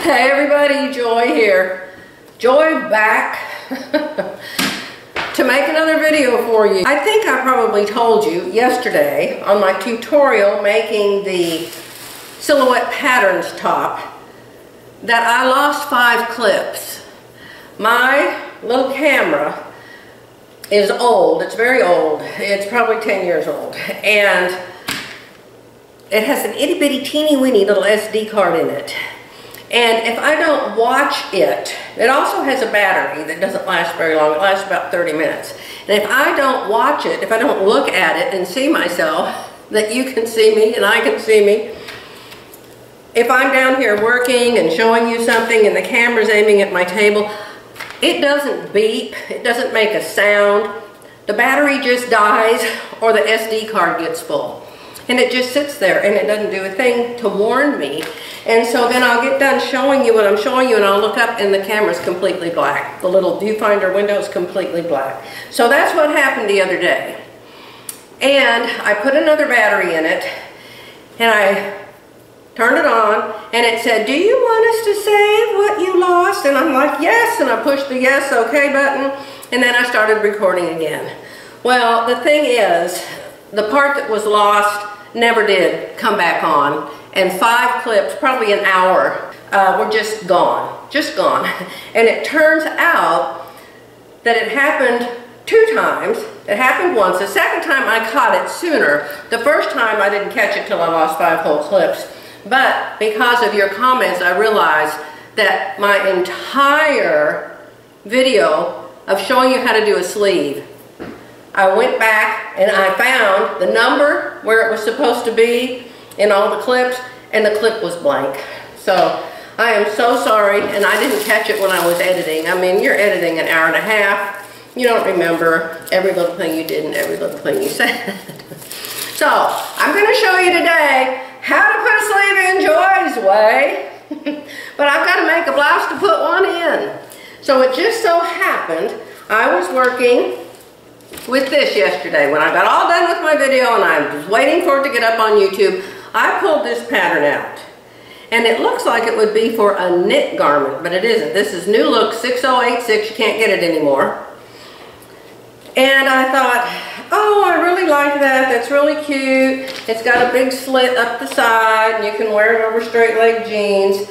Hey everybody, Joy here. Joy back to make another video for you. I think I probably told you yesterday on my tutorial making the silhouette patterns top that I lost 5 clips. My little camera is old. It's very old. It's probably 10 years old. And it has an itty bitty teeny weeny little SD card in it. And if I don't watch it, it also has a battery that doesn't last very long. It lasts about 30 minutes. And if I don't watch it, if I don't look at it and see myself, that you can see me and I can see me, if I'm down here working and showing you something and the camera's aiming at my table, it doesn't beep, it doesn't make a sound. The battery just dies or the SD card gets full. And it just sits there and it doesn't do a thing to warn me. And so then I'll get done showing you what I'm showing you and I'll look up and the camera's completely black. The little viewfinder window is completely black. So that's what happened the other day. And I put another battery in it and I turned it on and it said, "Do you want us to save what you lost?" And I'm like, "Yes," and I pushed the yes, okay button, and then I started recording again. Well, the thing is, the part that was lost never did come back on, and 5 clips, probably an hour, were just gone, And it turns out that it happened 2 times. It happened once. The second time I caught it sooner. The first time I didn't catch it till I lost 5 whole clips. But because of your comments, I realized that my entire video of showing you how to do a sleeve, I went back and I found the number where it was supposed to be in all the clips, and the clip was blank. So I am so sorry, and I didn't catch it when I was editing. I mean, you're editing an hour and a half. You don't remember every little thing you did and every little thing you said. So I'm going to show you today how to put a sleeve in Joy's way. But I've got to make a blouse to put one in. So it just so happened I was working with this yesterday. When I got all done with my video and I was waiting for it to get up on YouTube, I pulled this pattern out. And it looks like it would be for a knit garment, but it isn't. This is New Look 6086. You can't get it anymore. And I thought, oh, I really like that. That's really cute. It's got a big slit up the side, and you can wear it over straight leg jeans.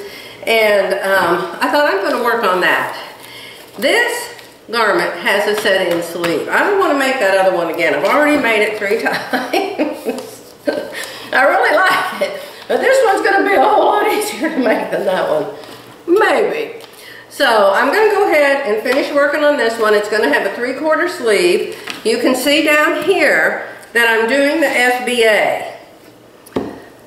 And I thought, I'm going to work on that. This garment has a set-in sleeve. I don't want to make that other one again. I've already made it 3 times. I really like it. But this one's going to be a whole lot easier to make than that one. Maybe. So I'm going to go ahead and finish working on this one. It's going to have a 3/4 sleeve. You can see down here that I'm doing the FBA.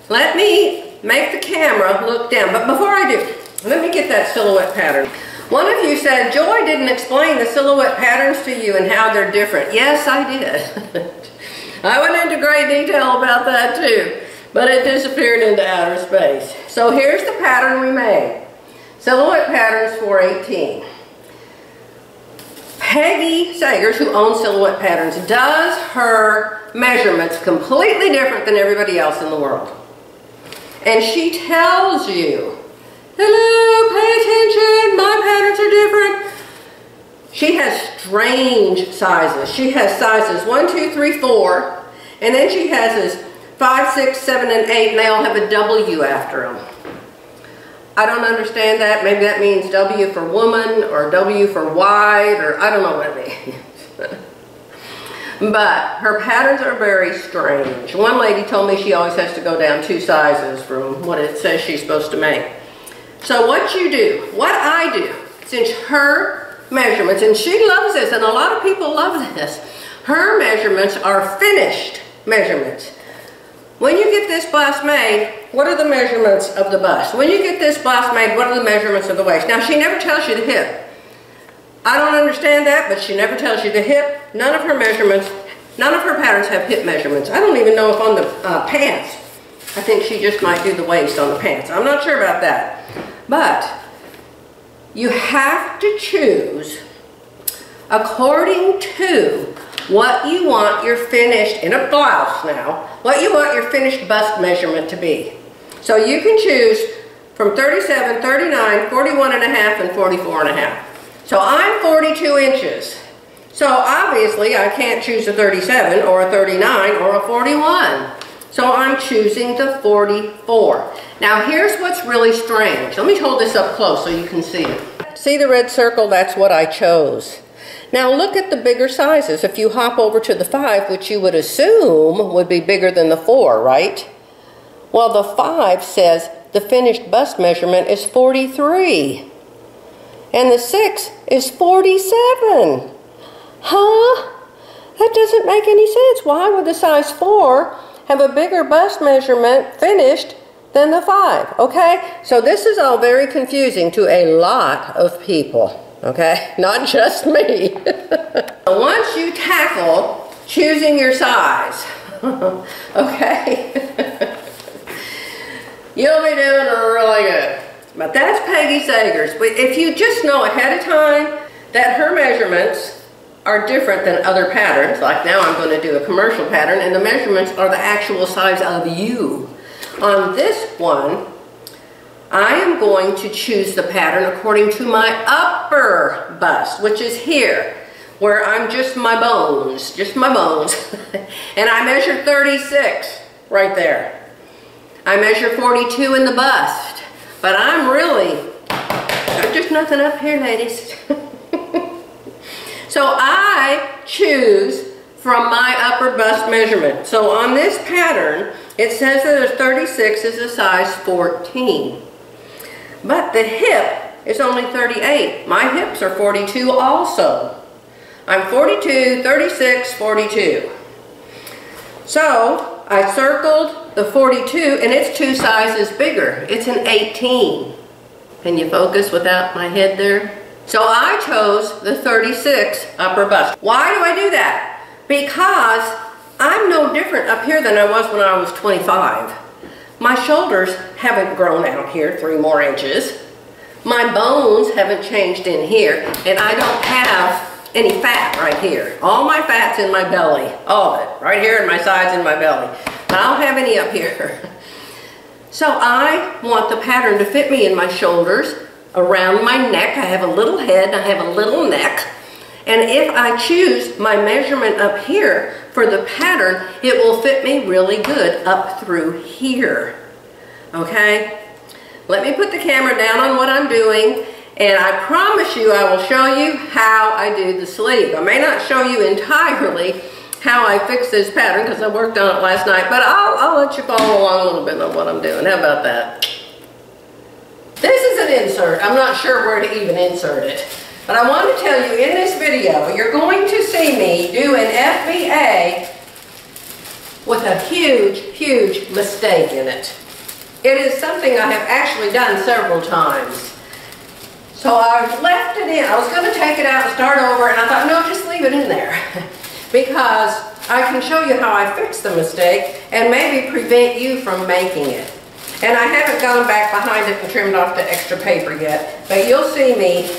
Let me make the camera look down. But before I do, let me get that silhouette pattern. One of you said, "Joy didn't explain the silhouette patterns to you and how they're different." Yes, I did. I went into great detail about that too, but it disappeared into outer space. So here's the pattern we made. Silhouette Patterns 418. Peggy Sagers, who owns Silhouette Patterns, does her measurements completely different than everybody else in the world. And she tells you, "Hello, pay attention, my patterns are different." She has strange sizes. She has sizes 1, 2, 3, 4, and then she has this 5, 6, 7, and 8, and they all have a W after them. I don't understand that. Maybe that means W for woman or W for wide, or I don't know what it means. But her patterns are very strange. One lady told me she always has to go down 2 sizes from what it says she's supposed to make. So what you do, what I do, since her measurements, and she loves this, and a lot of people love this, her measurements are finished measurements. When you get this blouse made, what are the measurements of the bust? When you get this blouse made, what are the measurements of the waist? Now, she never tells you the hip. I don't understand that, but she never tells you the hip. None of her measurements, none of her patterns have hip measurements. I don't even know if on the pants. I think she just might do the waist on the pants. I'm not sure about that. But you have to choose according to what you want your finished, in a blouse now, what you want your finished bust measurement to be. So you can choose from 37, 39, 41 and a half, and 44 and a half. So I'm 42 inches. So obviously I can't choose a 37 or a 39 or a 41. So I'm choosing the 44. Now here's what's really strange. Let me hold this up close so you can see it. See the red circle? That's what I chose. Now look at the bigger sizes. If you hop over to the 5, which you would assume would be bigger than the 4, right? Well, the 5 says the finished bust measurement is 43. And the 6 is 47. Huh? That doesn't make any sense. Why would the size 4 have a bigger bust measurement finished than the 5? Okay? So this is all very confusing to a lot of people. Okay? Not just me. Once you tackle choosing your size, okay, you'll be doing really good. But that's Peggy Sager's. But if you just know ahead of time that her measurements are different than other patterns, like now I'm going to do a commercial pattern, and the measurements are the actual size of you. On this one, I am going to choose the pattern according to my upper bust, which is here, where I'm just my bones. And I measure 36 right there. I measure 42 in the bust, but there's just nothing up here, ladies. So I choose from my upper bust measurement. So on this pattern, it says that a 36 is a size 14. But the hip is only 38. My hips are 42 also. I'm 42, 36, 42. So I circled the 42 and it's 2 sizes bigger. It's an 18. Can you focus without my head there? So I chose the 36 upper bust. Why do I do that? Because I'm no different up here than I was when I was 25. My shoulders haven't grown out here 3 more inches. My bones haven't changed in here, and I don't have any fat right here. All my fat's in my belly, all of it, right here in my sides and my belly. I don't have any up here. So I want the pattern to fit me in my shoulders, around my neck. I have a little head, I have a little neck. And if I choose my measurement up here for the pattern, it will fit me really good up through here. Okay? Let me put the camera down on what I'm doing, and I promise you I will show you how I do the sleeve. I may not show you entirely how I fix this pattern because I worked on it last night, but I'll let you follow along a little bit on what I'm doing. How about that? This is an insert. I'm not sure where to even insert it. But I want to tell you, in this video, you're going to see me do an FBA with a huge, huge mistake in it. It is something I have actually done several times. So I've left it in. I was going to take it out and start over, and I thought, no, just leave it in there. Because I can show you how I fixed the mistake and maybe prevent you from making it. And I haven't gone back behind it and trimmed off the extra paper yet, but you'll see me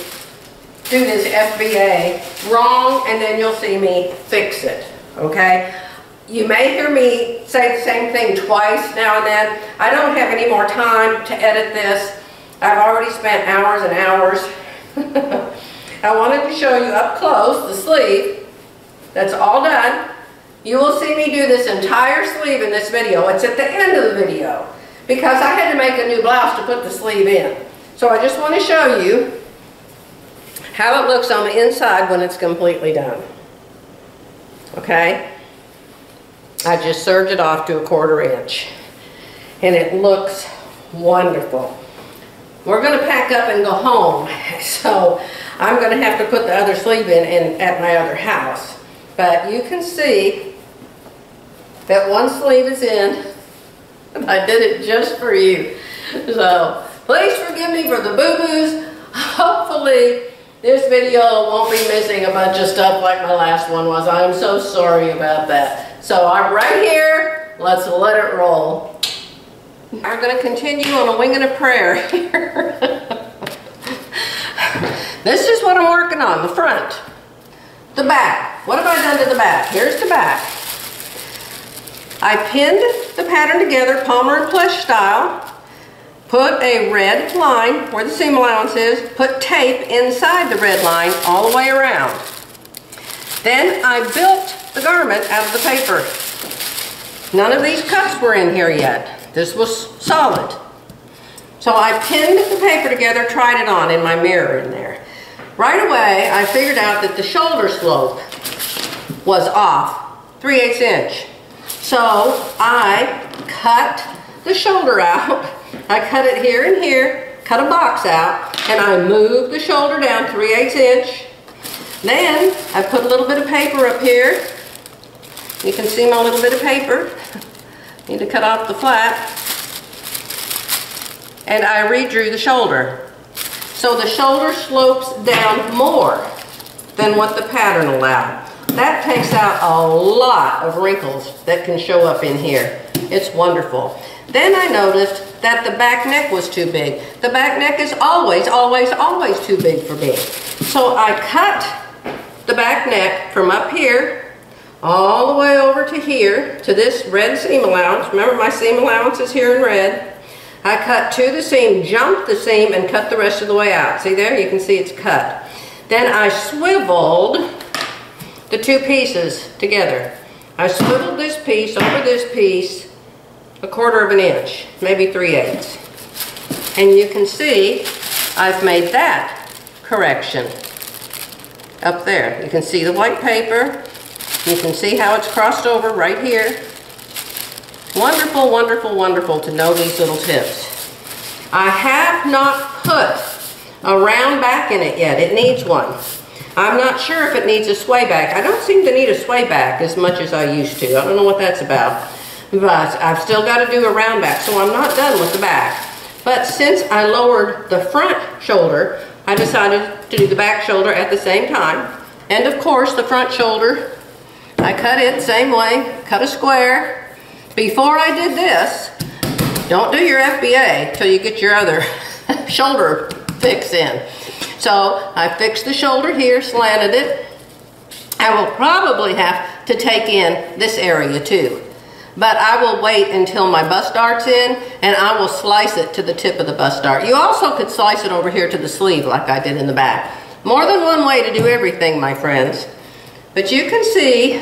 do this FBA wrong, and then you'll see me fix it, okay? You may hear me say the same thing twice now and then. I don't have any more time to edit this. I've already spent hours and hours. I wanted to show you up close the sleeve. That's all done. You will see me do this entire sleeve in this video. It's at the end of the video because I had to make a new blouse to put the sleeve in. So I just want to show you how it looks on the inside when it's completely done. Okay? I just serged it off to a 1/4 inch. And it looks wonderful. We're going to pack up and go home. So I'm going to have to put the other sleeve in at my other house. But you can see that one sleeve is in. I did it just for you. So please forgive me for the boo-boos. Hopefully this video won't be missing a bunch of stuff like my last one was. I'm so sorry about that. So I'm right here. Let's let it roll. I'm going to continue on a wing and a prayer here. This is what I'm working on, the front. The back. What have I done to the back? Here's the back. I pinned the pattern together, Palmer and Plush style. put a red line where the seam allowance is, put tape inside the red line all the way around. Then I built the garment out of the paper. None of these cuts were in here yet. This was solid. So I pinned the paper together, tried it on in my mirror in there. Right away, I figured out that the shoulder slope was off 3/8 inch. So I cut the shoulder out. I cut it here and here, cut a box out, and I moved the shoulder down 3/8 inch. Then I put a little bit of paper up here. You can see my little bit of paper. Need to cut off the flap. And I redrew the shoulder. So the shoulder slopes down more than what the pattern allowed. That takes out a lot of wrinkles that can show up in here. It's wonderful. Then I noticed that the back neck was too big. The back neck is always, always, always too big for me. So I cut the back neck from up here all the way over to here, to this red seam allowance. Remember, my seam allowance is here in red. I cut to the seam, jumped the seam, and cut the rest of the way out. See there? You can see it's cut. Then I swiveled the two pieces together. I swiveled this piece over this piece 1/4 of an inch, maybe 3/8. And you can see I've made that correction up there. You can see the white paper. You can see how it's crossed over right here. Wonderful, wonderful, wonderful to know these little tips. I have not put a round back in it yet. It needs one. I'm not sure if it needs a sway back. I don't seem to need a sway back as much as I used to. I don't know what that's about. But I've still got to do a round back, so I'm not done with the back. But since I lowered the front shoulder, I decided to do the back shoulder at the same time. And of course, the front shoulder, I cut it the same way, cut a square. Before I did this, don't do your FBA till you get your other shoulder fix in. So I fixed the shoulder here, slanted it. I will probably have to take in this area too. But I will wait until my bust dart's in, and I will slice it to the tip of the bust dart. You also could slice it over here to the sleeve like I did in the back. More than one way to do everything, my friends. But you can see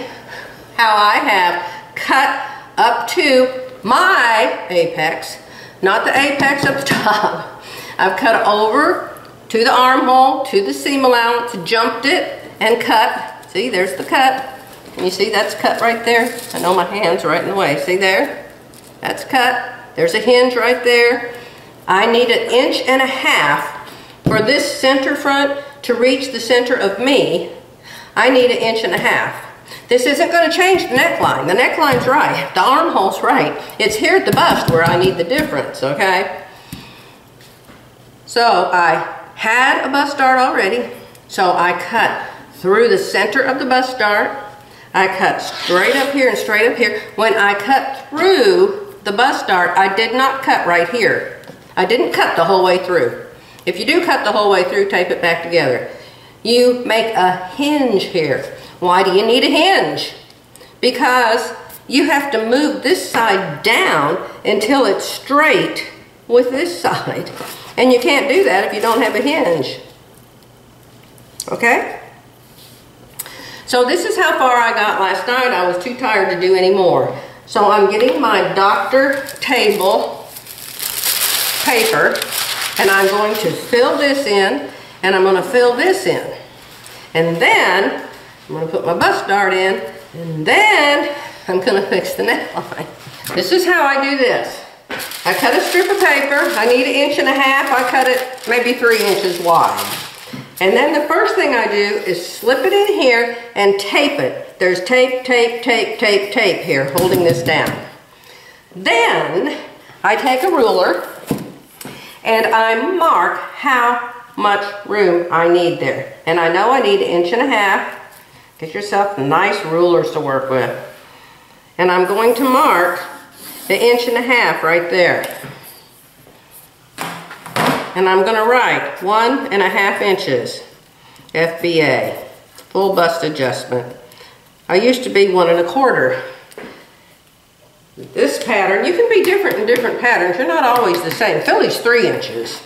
how I have cut up to my apex, not the apex up the top. I've cut over to the armhole, to the seam allowance, jumped it, and cut. See, there's the cut. And you see that's cut right there? I know my hand's right in the way. See there? That's cut. There's a hinge right there. I need 1.5 inches for this center front to reach the center of me. I need 1.5 inches. This isn't going to change the neckline. The neckline's right. The armhole's right. It's here at the bust where I need the difference, okay? So I had a bust dart already. So I cut through the center of the bust dart. I cut straight up here and straight up here. When I cut through the bust dart, I did not cut right here. I didn't cut the whole way through. If you do cut the whole way through, tape it back together. You make a hinge here. Why do you need a hinge? Because you have to move this side down until it's straight with this side. And you can't do that if you don't have a hinge. Okay? So this is how far I got last night. I was too tired to do any more. So I'm getting my doctor table paper, and I'm going to fill this in, and I'm going to fill this in. And then I'm going to put my bust dart in, and then I'm going to fix the neckline. This is how I do this. I cut a strip of paper. I need 1.5 inches. I cut it maybe 3 inches wide. And then the first thing I do is slip it in here and tape it. There's tape, tape, tape, tape, tape here holding this down. Then I take a ruler and I mark how much room I need there. And I know I need 1.5 inches. Get yourself nice rulers to work with. And I'm going to mark the 1.5 inches right there. And I'm going to write 1.5 inches, FBA, full bust adjustment. I used to be 1 1/4. This pattern, you can be different in different patterns. You're not always the same. Philly's 3 inches.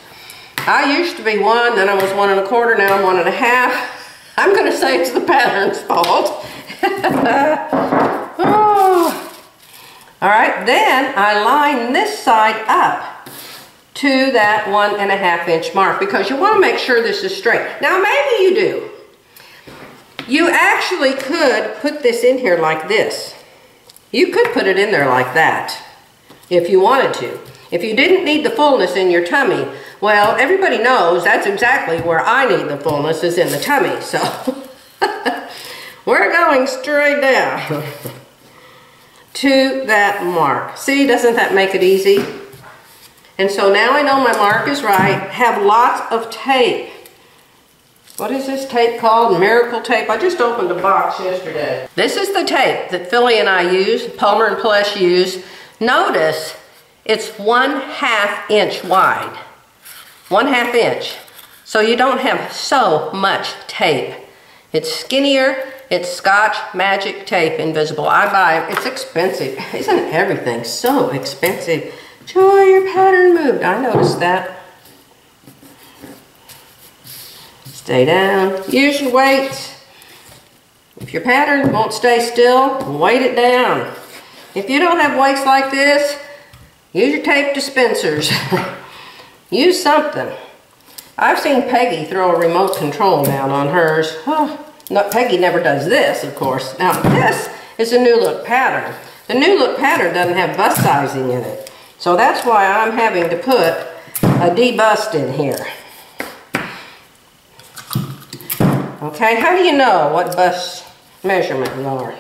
I used to be 1, then I was 1 1/4, now I'm 1 1/2. I'm gonna say it's the pattern's fault. Oh. All right, then I line this side up to that 1 1/2 inch mark because you want to make sure this is straight. Now maybe you do. You actually could put this in here like this. You could put it in there like that if you wanted to. If you didn't need the fullness in your tummy, well, everybody knows that's exactly where I need the fullness, is in the tummy. So we're going straight down to that mark. See, doesn't that make it easy? And so now I know my mark is right. Have lots of tape. What is this tape called? Miracle tape. I just opened a box yesterday. This is the tape that Philly and I use, Palmer and Plesh use. Notice it's 1/2 inch wide. 1/2 inch. So you don't have so much tape. It's skinnier. It's Scotch Magic Tape Invisible. I buy it. It's expensive. Isn't everything so expensive? Joy, your pattern moved. I noticed that. Stay down. Use your weights. If your pattern won't stay still, weight it down. If you don't have weights like this, use your tape dispensers. Use something. I've seen Peggy throw a remote control down on hers. Oh, no, Peggy never does this, of course. Now this is a New Look pattern. The New Look pattern doesn't have bust sizing in it. So that's why I'm having to put a debust in here. Okay, how do you know what bust measurements are?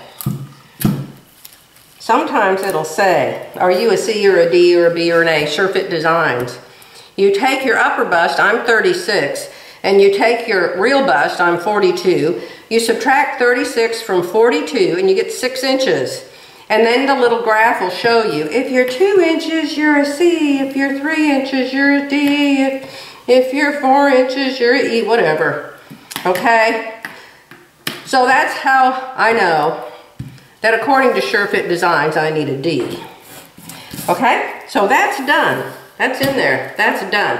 Sometimes it'll say, are you a C or a D or a B or an A? SureFit Designs. You take your upper bust, I'm 36, and you take your real bust, I'm 42. You subtract 36 from 42 and you get 6 inches. And then the little graph will show you, if you're 2 inches, you're a C. If you're 3 inches, you're a D. If you're 4 inches, you're a E, whatever. Okay? So that's how I know that according to SureFit Designs, I need a D. Okay? So that's done. That's in there. That's done.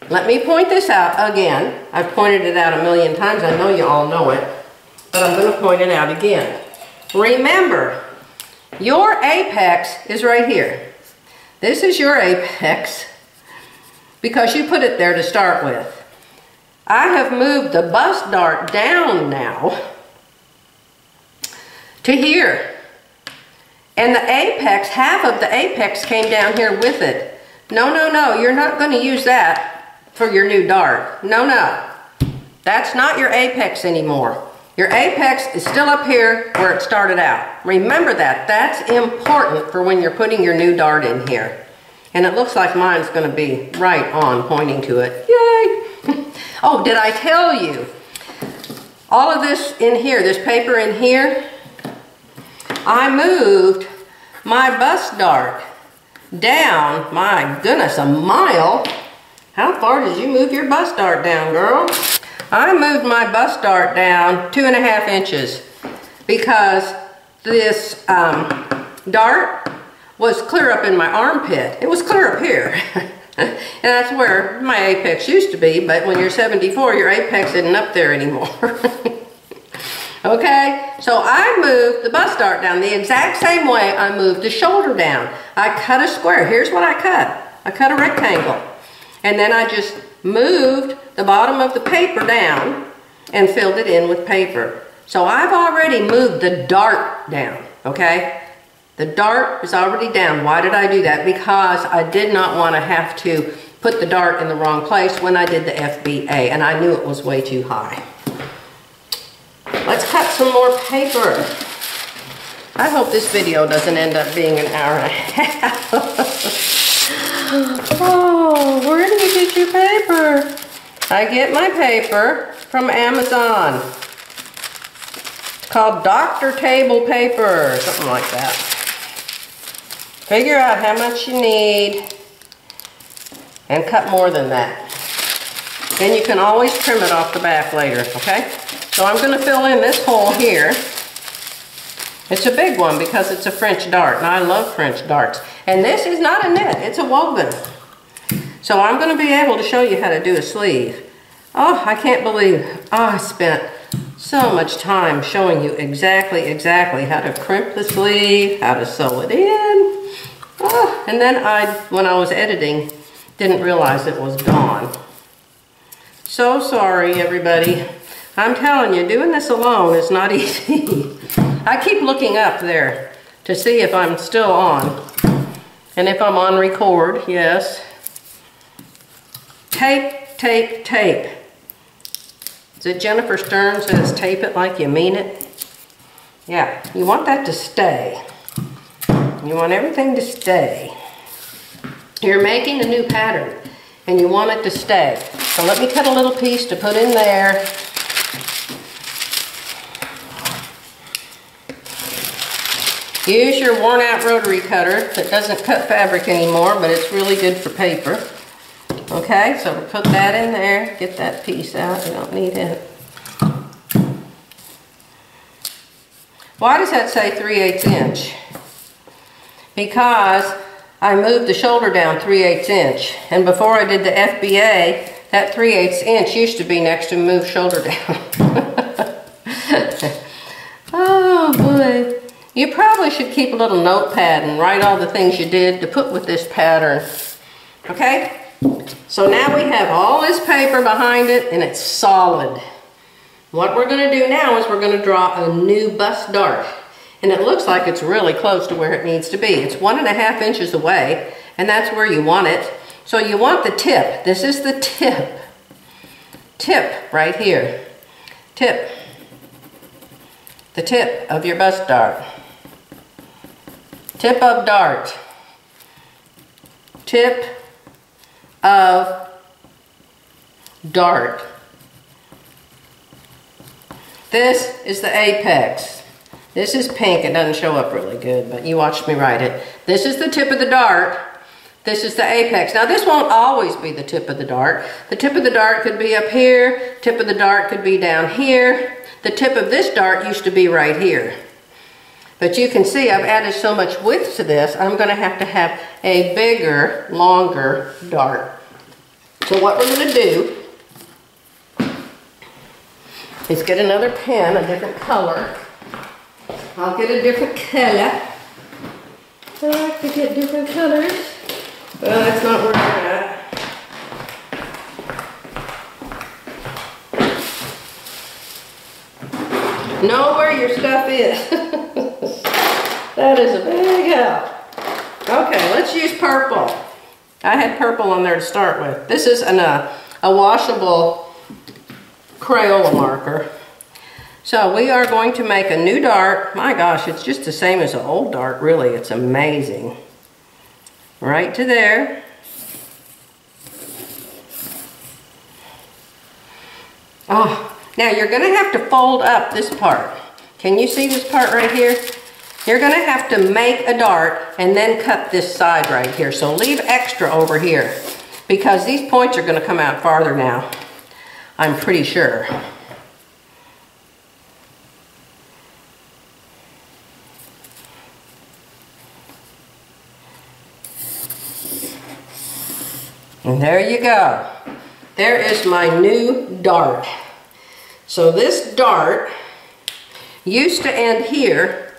Let me point this out again. I've pointed it out a million times. I know you all know it. But I'm going to point it out again. Remember, your apex is right here. This is your apex because you put it there to start with. I have moved the bust dart down now to here. And the apex, half of the apex came down here with it. No, no, no, you're not going to use that for your new dart. No, no. That's not your apex anymore. Your apex is still up here where it started out. Remember that. That's important for when you're putting your new dart in here. And it looks like mine's going to be right on pointing to it. Yay! Oh, did I tell you? All of this in here, this paper in here, I moved my bust dart down, my goodness, a mile. How far did you move your bust dart down, girl? I moved my bust dart down 2.5 inches because this dart was clear up in my armpit. It was clear up here. And that's where my apex used to be, but when you're 74, your apex isn't up there anymore. Okay, so I moved the bust dart down the exact same way I moved the shoulder down. I cut a square. Here's what I cut. I cut a rectangle. And then I just moved the bottom of the paper down and filled it in with paper. So I've already moved the dart down, okay? The dart is already down. Why did I do that? Because I did not want to have to put the dart in the wrong place when I did the FBA, and I knew it was way too high. Let's cut some more paper. I hope this video doesn't end up being an hour and a half. Oh, where do you get your paper? I get my paper from Amazon. It's called Dr. Table Paper, something like that. Figure out how much you need and cut more than that. Then you can always trim it off the back later, okay? So I'm going to fill in this hole here. It's a big one because it's a French dart, and I love French darts. And this is not a knit, it's a woven. So I'm going to be able to show you how to do a sleeve. Oh, I can't believe I spent so much time showing you exactly how to crimp the sleeve, how to sew it in. Oh, and then when I was editing, didn't realize it was gone. So sorry, everybody. I'm telling you, doing this alone is not easy. I keep looking up there to see if I'm still on. And if I'm on record, yes. Tape, tape, tape. Is it Jennifer Stern says tape it like you mean it? Yeah, you want that to stay. You want everything to stay. You're making a new pattern and you want it to stay. So let me cut a little piece to put in there. Use your worn out rotary cutter that doesn't cut fabric anymore, but it's really good for paper. Okay, so we'll put that in there. Get that piece out, you don't need it. Why does that say 3/8 inch? Because I moved the shoulder down 3/8 inch. And before I did the FBA, that 3/8 inch used to be next to move shoulder down. Oh boy. You probably should keep a little notepad and write all the things you did to put with this pattern. Okay? So now we have all this paper behind it and it's solid. What we're going to do now is we're going to draw a new bust dart. And it looks like it's really close to where it needs to be. It's 1.5 inches away, and that's where you want it. So you want the tip. This is the tip. Tip right here. Tip. The tip of your bust dart. Tip of dart. Tip of dart. This is the apex. This is pink. It doesn't show up really good, but you watched me write it. This is the tip of the dart. This is the apex. Now this won't always be the tip of the dart. The tip of the dart could be up here. Tip of the dart could be down here. The tip of this dart used to be right here. But you can see I've added so much width to this, I'm going to have a bigger, longer dart. So what we're going to do is get another pen, a different color. I'll get a different color. I like to get different colors. Well, that's not where we're at. Know where your stuff is. That is a big help. Okay, let's use purple. I had purple on there to start with. This is a washable Crayola marker. So we are going to make a new dart. My gosh, it's just the same as an old dart, really. It's amazing. Right to there. Oh, now you're going to have to fold up this part. Can you see this part right here? You're going to have to make a dart and then cut this side right here. So leave extra over here because these points are going to come out farther now. I'm pretty sure. And there you go. There is my new dart. So this dart used to end here.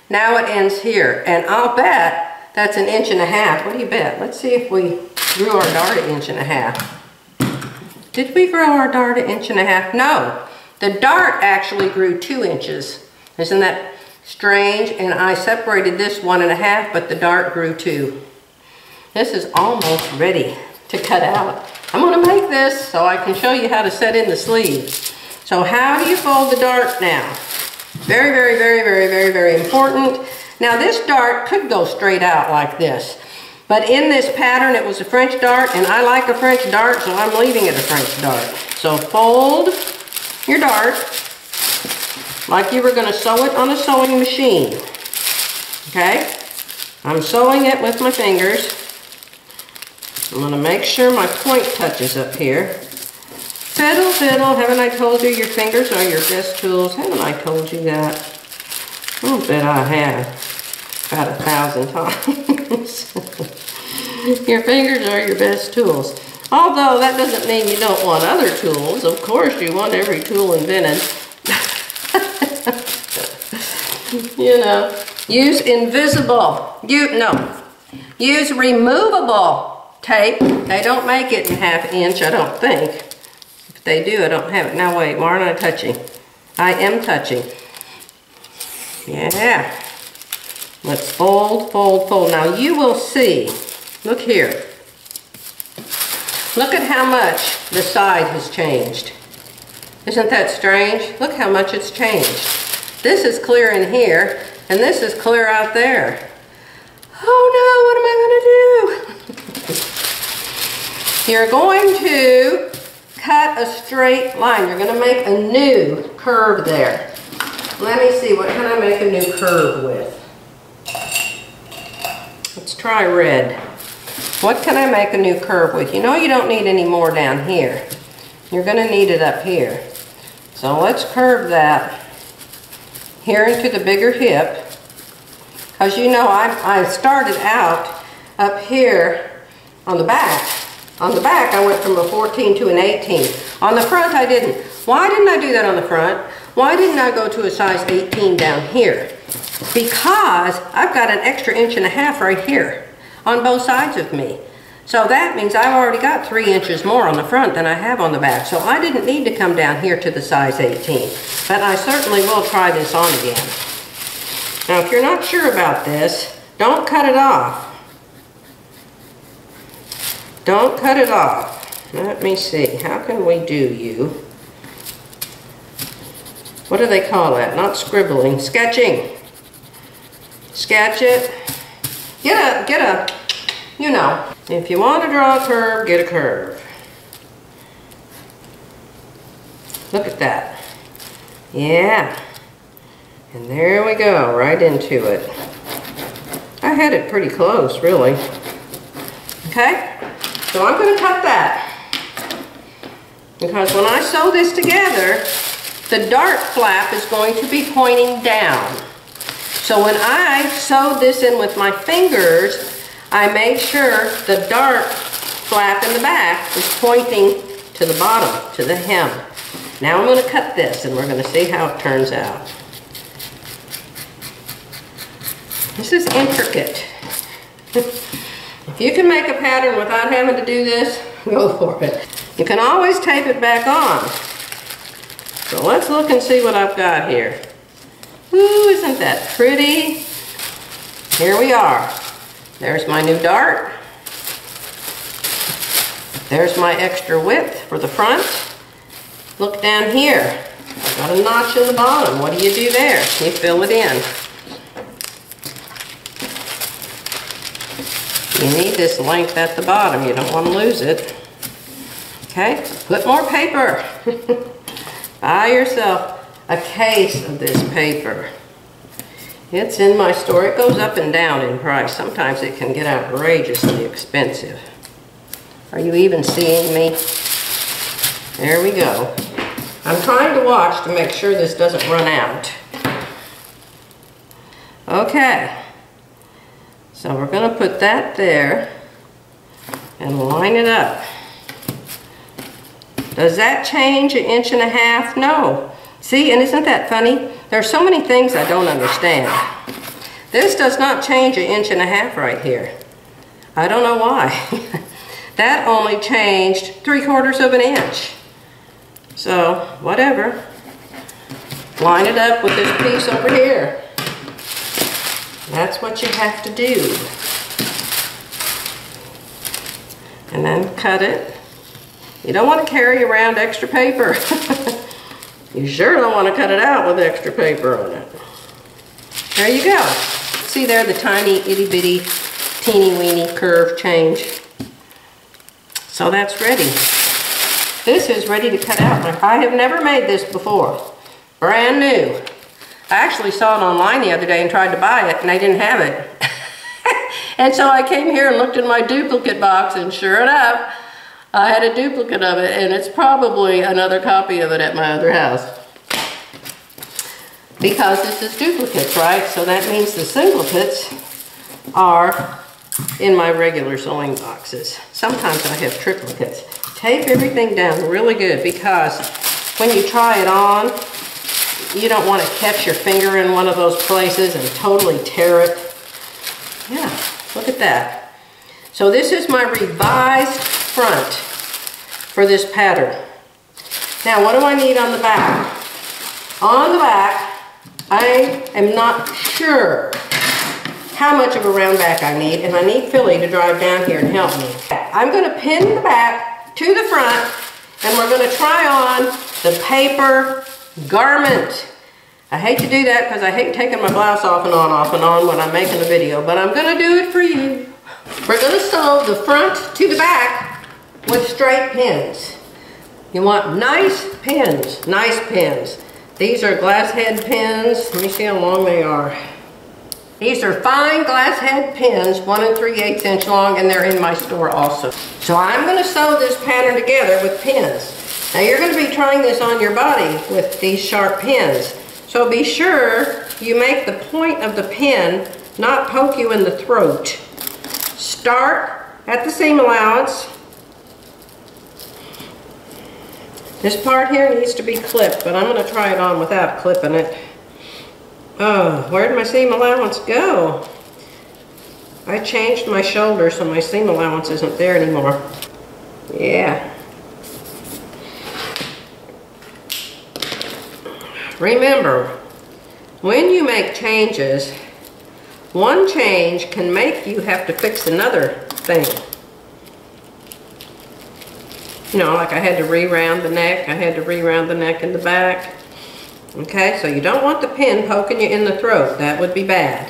Now it ends here. And I'll bet that's 1.5 inches. What do you bet? Let's see if we grew our dart 1.5 inches. Did we grow our dart 1.5 inches? No. The dart actually grew 2 inches. Isn't that strange? And I separated this 1.5, but the dart grew 2. This is almost ready to cut out. I'm going to make this so I can show you how to set in the sleeves. So how do you fold the dart now? Very, very, very, very, very, very important. Now this dart could go straight out like this. But in this pattern it was a French dart and I like a French dart, so I'm leaving it a French dart. So fold your dart like you were going to sew it on a sewing machine. Okay? I'm sewing it with my fingers. I'm going to make sure my point touches up here. Fiddle, fiddle, haven't I told you your fingers are your best tools? Haven't I told you that? I bet I have about 1,000 times. Your fingers are your best tools. Although that doesn't mean you don't want other tools. Of course you want every tool invented. You know, use invisible. Use removable tape. They don't make it in 1/2 inch, I don't think. If they do, I don't have it. Now wait, why aren't I touching? I am touching. Yeah. Let's fold, fold, fold. Now you will see, look here. Look at how much the side has changed. Isn't that strange? Look how much it's changed. This is clear in here, and this is clear out there. Oh no, what am I gonna do? You're going to cut a straight line. You're gonna make a new curve there. Let me see, what can I make a new curve with? Let's try red. What can I make a new curve with? You know you don't need any more down here. You're gonna need it up here. So let's curve that here into the bigger hip. Because you know I started out up here on the back. On the back I went from a 14 to an 18. On the front I didn't. Why didn't I do that on the front? Why didn't I go to a size 18 down here? Because I've got an extra 1.5 inches right here on both sides of me. So that means I've already got 3 inches more on the front than I have on the back. So I didn't need to come down here to the size 18. But I certainly will try this on again. Now if you're not sure about this, don't cut it off. Don't cut it off. Let me see, how can we do you? What do they call that? Not scribbling, sketching. Sketch it. Get a, you know, if you want to draw a curve, get a curve. Look at that. Yeah. And there we go, right into it. I had it pretty close, really. Okay? So I'm going to cut that. Because when I sew this together, the dart flap is going to be pointing down. So when I sewed this in with my fingers, I made sure the dart flap in the back is pointing to the bottom, to the hem. Now I'm going to cut this and we're going to see how it turns out. This is intricate. If you can make a pattern without having to do this, go for it. You can always tape it back on. So let's look and see what I've got here. Ooh, isn't that pretty? Here we are. There's my new dart. There's my extra width for the front. Look down here. I've got a notch in the bottom. What do you do there? You fill it in. You need this length at the bottom. You don't want to lose it. Okay, put more paper. Buy yourself a case of this paper. It's in my store. It goes up and down in price. Sometimes it can get outrageously expensive. Are you even seeing me? There we go. I'm trying to watch to make sure this doesn't run out. Okay. So we're going to put that there and line it up. Does that change 1.5 inches? No. See, and isn't that funny? There's so many things I don't understand. This does not change 1.5 inches right here. I don't know why. That only changed 3/4 of an inch. So, whatever. Line it up with this piece over here. That's what you have to do. And then cut it. You don't want to carry around extra paper. You sure don't want to cut it out with extra paper on it. There you go. See there the tiny itty bitty teeny weeny curve change. So that's ready. This is ready to cut out. I have never made this before. Brand new. I actually saw it online the other day and tried to buy it and I didn't have it. And so I came here and looked in my duplicate box and sure enough, I had a duplicate of it and it's probably another copy of it at my other house. because this is duplicates, right? So that means the singlicates are in my regular sewing boxes. Sometimes I have triplicates. Tape everything down really good, because when you try it on, you don't want to catch your finger in one of those places and totally tear it. Yeah, look at that. So this is my revised front for this pattern. Now, what do I need on the back? On the back, I am not sure how much of a round back I need, and I need Philly to drive down here and help me. I'm going to pin the back to the front, and we're going to try on the paper garment. I hate to do that because I hate taking my blouse off and on when I'm making a video, but I'm going to do it for you. We're going to sew the front to the back with straight pins. You want nice pins, nice pins. These are glass head pins. Let me see how long they are. These are fine glass head pins, 1 3/8 inch long, and they're in my store also. So I'm going to sew this pattern together with pins. Now you're going to be trying this on your body with these sharp pins. So be sure you make the point of the pin not poke you in the throat. Start at the seam allowance. This part here needs to be clipped, but I'm going to try it on without clipping it. Oh, where did my seam allowance go? I changed my shoulder so my seam allowance isn't there anymore. Yeah. Remember, when you make changes, one change can make you have to fix another thing. You know, like I had to re-round the neck, I had to re-round the neck in the back. Okay, so you don't want the pin poking you in the throat. That would be bad.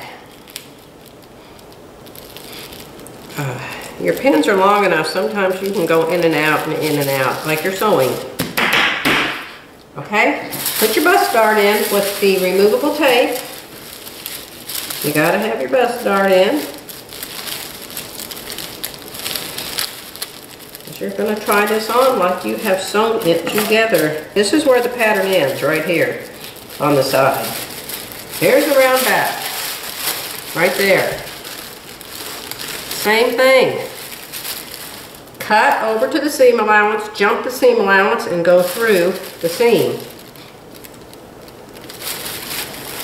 Your pins are long enough, sometimes you can go in and out, like you're sewing. Okay, put your bust dart in with the removable tape. You gotta have your bust dart in. You're going to try this on like you have sewn it together. This is where the pattern ends, right here on the side. Here's the round back, right there. Same thing. Cut over to the seam allowance, jump the seam allowance, and go through the seam.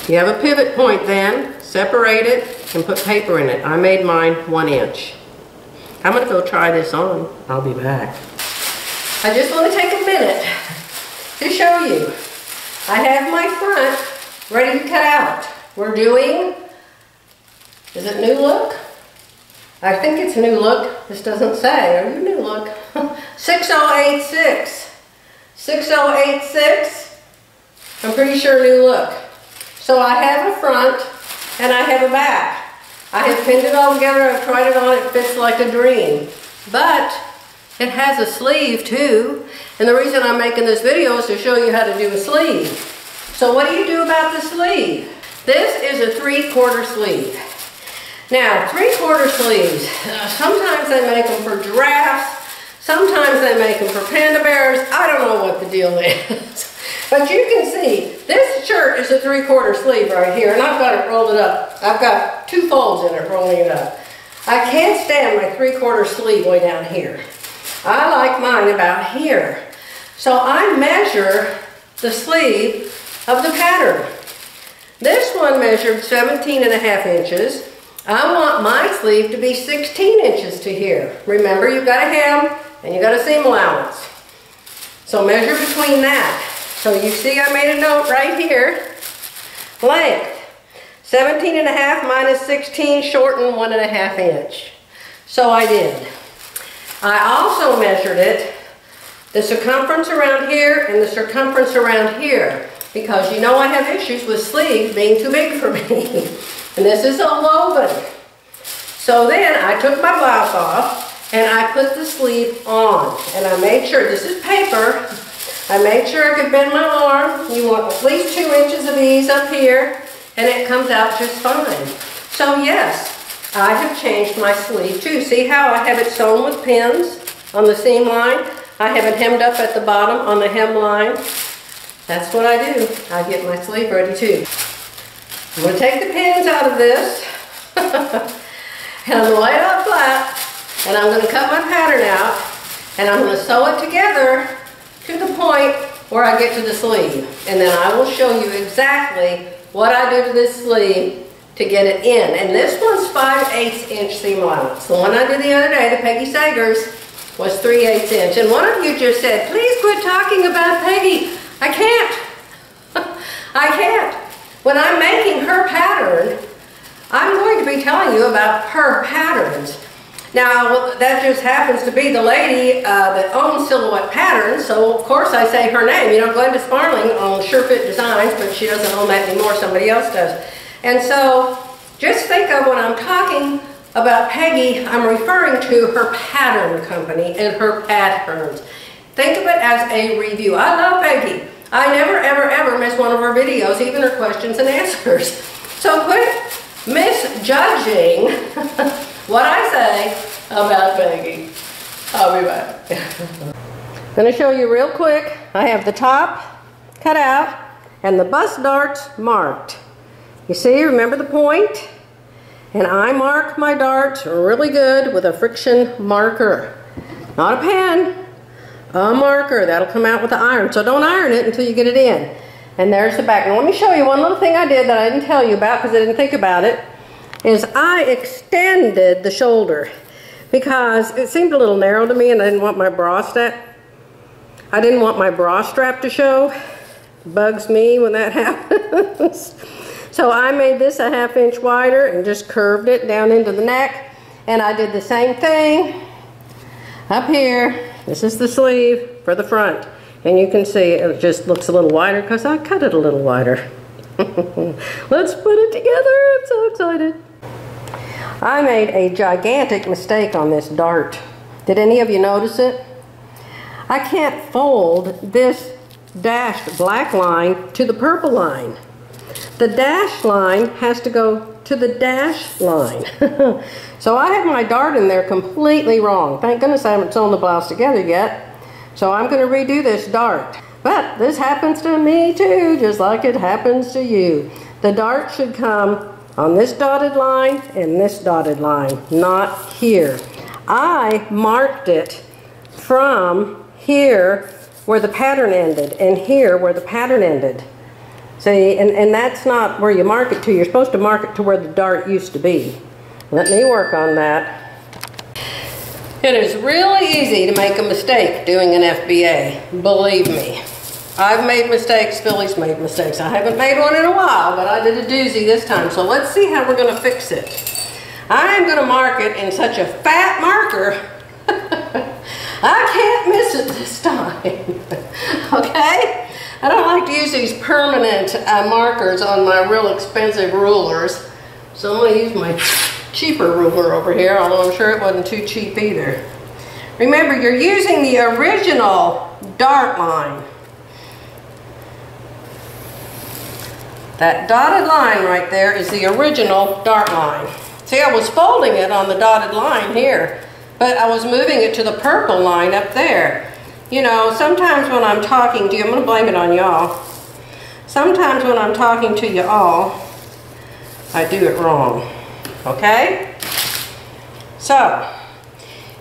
You have a pivot point then, separate it, and put paper in it. I made mine 1 inch. I'm going to go try this on. I'll be back. I just want to take a minute to show you. I have my front ready to cut out. We're doing, is it new look? I think it's new look. This doesn't say. Are you new look? 6086. 6086. I'm pretty sure new look. So I have a front and I have a back. I have pinned it all together, I've tried it on, it fits like a dream. But it has a sleeve too, and the reason I'm making this video is to show you how to do a sleeve. So what do you do about the sleeve? This is a 3/4 sleeve. Now, 3/4 sleeves, sometimes they make them for giraffes, sometimes they make them for panda bears, I don't know what the deal is. But you can see, this shirt is a 3/4 sleeve right here, and I've got it rolled up. I've got 2 folds in it rolling it up. I can't stand my 3/4 sleeve way down here. I like mine about here. So I measure the sleeve of the pattern. This one measured 17.5 inches. I want my sleeve to be 16 inches to here. Remember, you've got a hem and you've got a seam allowance. So measure between that. So you see I made a note right here. Length, 17.5 minus 16, shorten 1.5 inch. So I did. I also measured it, the circumference around here and the circumference around here, because you know I have issues with sleeves being too big for me. And this is a woven. So then I took my blouse off and I put the sleeve on. And I made sure, this is paper, I made sure I could bend my arm. You want at least 2 inches of ease up here, and it comes out just fine. So yes, I have changed my sleeve too. See how I have it sewn with pins on the seam line? I have it hemmed up at the bottom on the hem line. That's what I do. I get my sleeve ready too. I'm going to take the pins out of this and I'm going to lay it out flat and I'm going to cut my pattern out and I'm going to sew it together to the point where I get to the sleeve. And then I will show you exactly what I do to this sleeve to get it in. And this one's 5/8 inch seam allowance. The one I did the other day, the Peggy Sagers, was 3/8 inch. And one of you just said, please quit talking about Peggy. I can't. I can't. When I'm making her pattern, I'm going to be telling you about her patterns. Now, that just happens to be the lady that owns Silhouette Patterns, so of course I say her name. You know, Glenda Sparling owns Sure Fit Designs, but she doesn't own that anymore, somebody else does. And so, just think of when I'm talking about Peggy, I'm referring to her pattern company and her patterns. Think of it as a review. I love Peggy. I never, ever, ever miss one of her videos, even her questions and answers. So quit misjudging what I say about Peggy. I'll be back. I'm going to show you real quick. I have the top cut out and the bust darts marked. You see, remember the point? And I mark my darts really good with a friction marker. Not a pen, a marker. That'll come out with the iron. So don't iron it until you get it in. And there's the back. Now let me show you one little thing I did that I didn't tell you about because I didn't think about it. Is I extended the shoulder because it seemed a little narrow to me and I didn't want my bra strap. I didn't want my bra strap to show. Bugs me when that happens. So I made this a 1/2 inch wider and just curved it down into the neck. And I did the same thing up here. This is the sleeve for the front. And you can see it just looks a little wider because I cut it a little wider. Let's put it together. I'm so excited. I made a gigantic mistake on this dart. Did any of you notice it? I can't fold this dashed black line to the purple line. The dashed line has to go to the dash line. So I have my dart in there completely wrong. Thank goodness I haven't sewn the blouse together yet. So I'm going to redo this dart. But this happens to me too, just like it happens to you. The dart should come on this dotted line and this dotted line, not here. I marked it from here where the pattern ended and here where the pattern ended. See, and that's not where you mark it to. You're supposed to mark it to where the dart used to be. Let me work on that. It is really easy to make a mistake doing an FBA, believe me. I've made mistakes, Philly's made mistakes. I haven't made one in a while, but I did a doozy this time. So let's see how we're going to fix it. I'm going to mark it in such a fat marker, I can't miss it this time. Okay? I don't like to use these permanent markers on my real expensive rulers. So I'm going to use my cheaper ruler over here, although I'm sure it wasn't too cheap either. Remember, you're using the original dart line. That dotted line right there is the original dart line. See, I was folding it on the dotted line here, but I was moving it to the purple line up there. You know, sometimes when I'm talking to you, I'm going to blame it on y'all. Sometimes when I'm talking to you all, I do it wrong. Okay? So,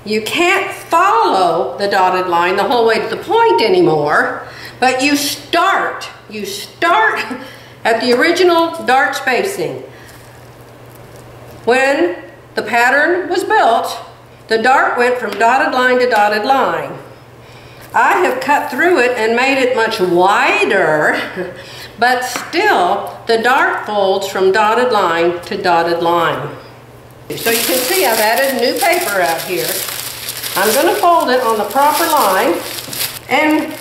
you can't follow the dotted line the whole way to the point anymore, but you start at the original dart spacing. When the pattern was built, the dart went from dotted line to dotted line. I have cut through it and made it much wider, but still the dart folds from dotted line to dotted line. So you can see I've added new paper out here. I'm going to fold it on the proper line. And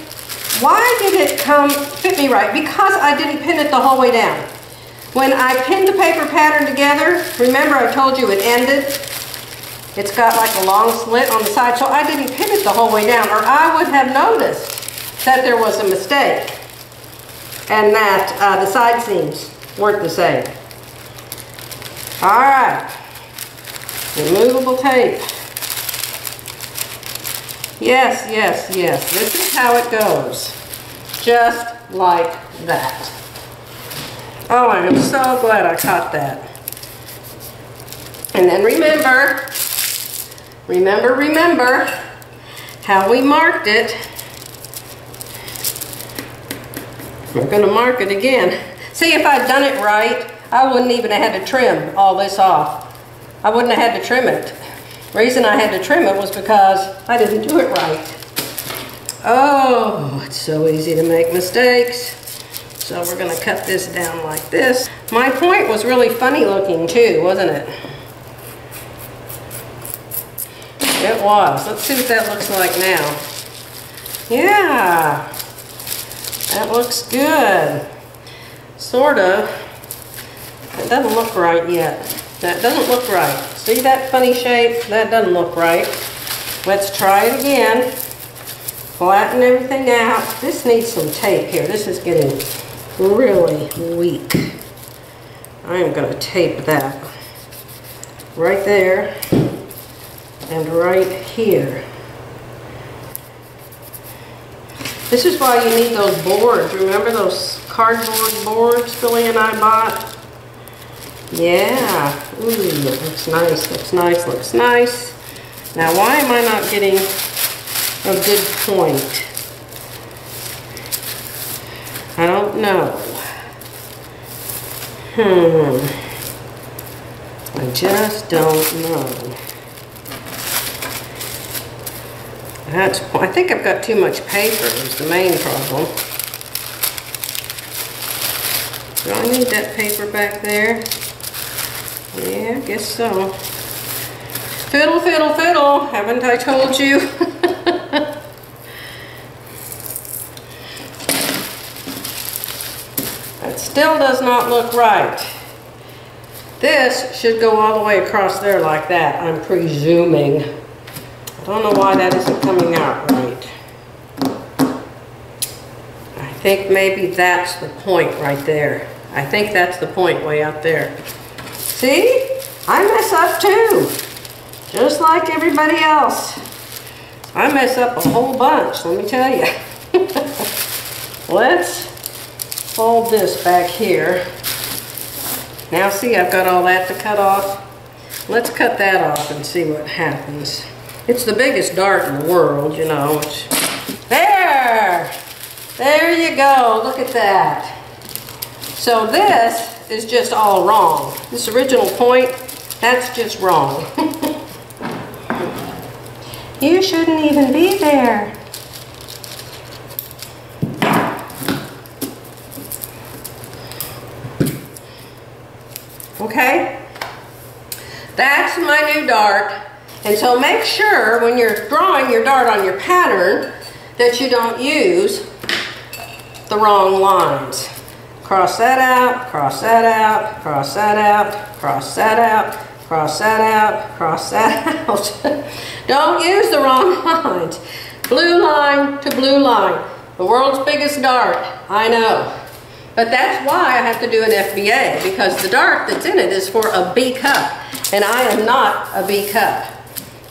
why did it fit me right? Because I didn't pin it the whole way down. When I pinned the paper pattern together, remember I told you it ended? It's got like a long slit on the side, so I didn't pin it the whole way down, or I would have noticed that there was a mistake and that the side seams weren't the same. All right, removable tape. Yes, yes, yes, this is how it goes. Just like that. Oh, I am so glad I caught that. And then remember how we marked it. We're going to mark it again. See, if I'd done it right, I wouldn't even have had to trim all this off. I wouldn't have had to trim it. The reason I had to trim it was because I didn't do it right. Oh, it's so easy to make mistakes. So we're going to cut this down like this. My point was really funny looking too, wasn't it? It was. Let's see what that looks like now. Yeah, that looks good. Sort of. It doesn't look right yet. That doesn't look right. See that funny shape? That doesn't look right. Let's try it again. Flatten everything out. This needs some tape here. This is getting really weak. I am going to tape that right there and right here. This is why you need those boards. Remember those cardboard boards Billy and I bought? Yeah. Ooh, it looks nice, looks nice, looks nice. Now, why am I not getting a good point? I don't know. I just don't know. I think I've got too much paper is the main problem. Do I need that paper back there? Yeah, I guess so. Fiddle, fiddle, fiddle. Haven't I told you? That still does not look right. This should go all the way across there like that, I'm presuming. I don't know why that isn't coming out right. I think maybe that's the point right there. I think that's the point way out there. See? I mess up too. Just like everybody else. I mess up a whole bunch, let me tell you. Let's fold this back here. Now see, I've got all that to cut off. Let's cut that off and see what happens. It's the biggest dart in the world, you know. There! There you go, look at that. So this is just all wrong. This original point, that's just wrong. You shouldn't even be there. Okay? That's my new dart. And so make sure when you're drawing your dart on your pattern that you don't use the wrong lines. Cross that out, cross that out, cross that out, cross that out, cross that out, cross that out. Don't use the wrong lines. Blue line to blue line. The world's biggest dart, I know. But that's why I have to do an FBA, because the dart that's in it is for a B cup, and I am not a B cup.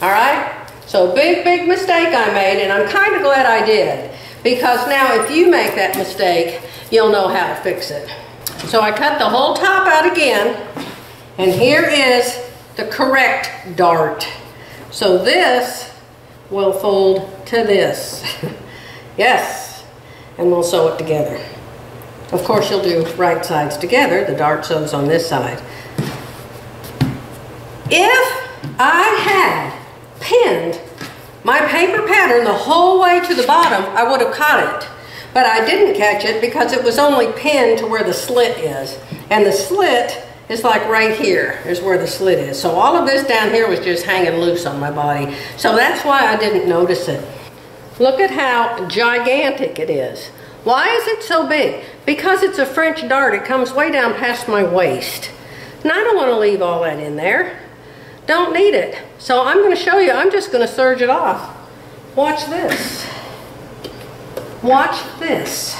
All right? So big, big mistake I made, and I'm kind of glad I did, because now if you make that mistake, you'll know how to fix it. So I cut the whole top out again, and here is the correct dart. So this will fold to this. Yes, and we'll sew it together. Of course, you'll do right sides together. The dart sews on this side. If I had pinned my paper pattern the whole way to the bottom, I would have caught it. But I didn't catch it because it was only pinned to where the slit is. And the slit is like right here, is where the slit is. So all of this down here was just hanging loose on my body. So that's why I didn't notice it. Look at how gigantic it is. Why is it so big? Because it's a French dart. It comes way down past my waist. And I don't want to leave all that in there. Don't need it. So I'm going to show you. I'm just going to serge it off. Watch this. Watch this.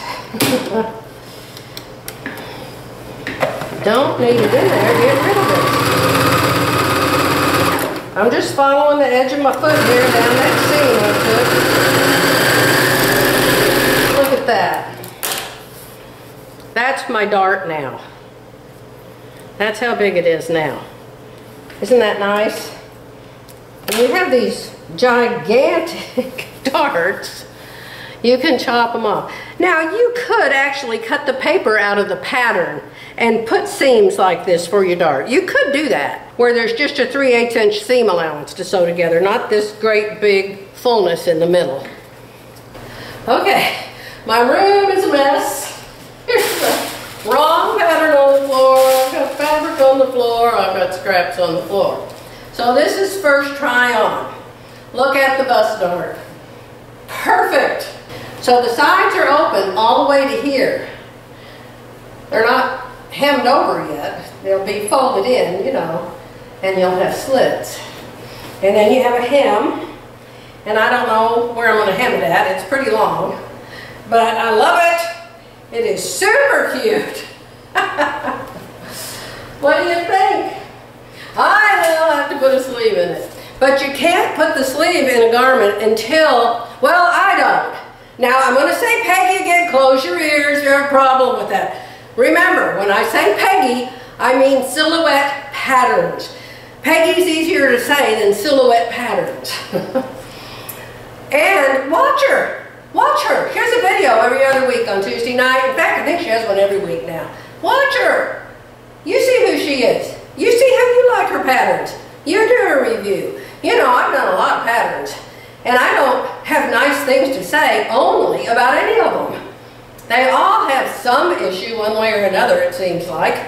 Don't need it in there. Get rid of it. I'm just following the edge of my foot here down that seam I took. Look at that. That's my dart now. That's how big it is now. Isn't that nice? And you have these gigantic darts. You can chop them off. Now you could actually cut the paper out of the pattern and put seams like this for your dart. You could do that, where there's just a 3/8 inch seam allowance to sew together, not this great big fullness in the middle. Okay, my room is a mess. Here's the wrong pattern on the floor. I've got fabric on the floor. I've got scraps on the floor. So this is first try on. Look at the bust dart. Perfect. So the sides are open all the way to here. They're not hemmed over yet. They'll be folded in, you know, and you'll have slits. And then you have a hem, and I don't know where I'm going to hem it at. It's pretty long, but I love it. It is super cute. What do you think? I will have to put a sleeve in it. But you can't put the sleeve in a garment until, well, I don't. Now, I'm going to say Peggy again. Close your ears. You have a problem with that. Remember, when I say Peggy, I mean silhouette patterns. Peggy's easier to say than silhouette patterns. And watch her. Watch her. Here's a video every other week on Tuesday night. In fact, I think she has one every week now. Watch her. You see who she is. You see how you like her patterns. You do a review. You know, I've done a lot of patterns. And I don't have nice things to say only about any of them. They all have some issue one way or another, it seems like.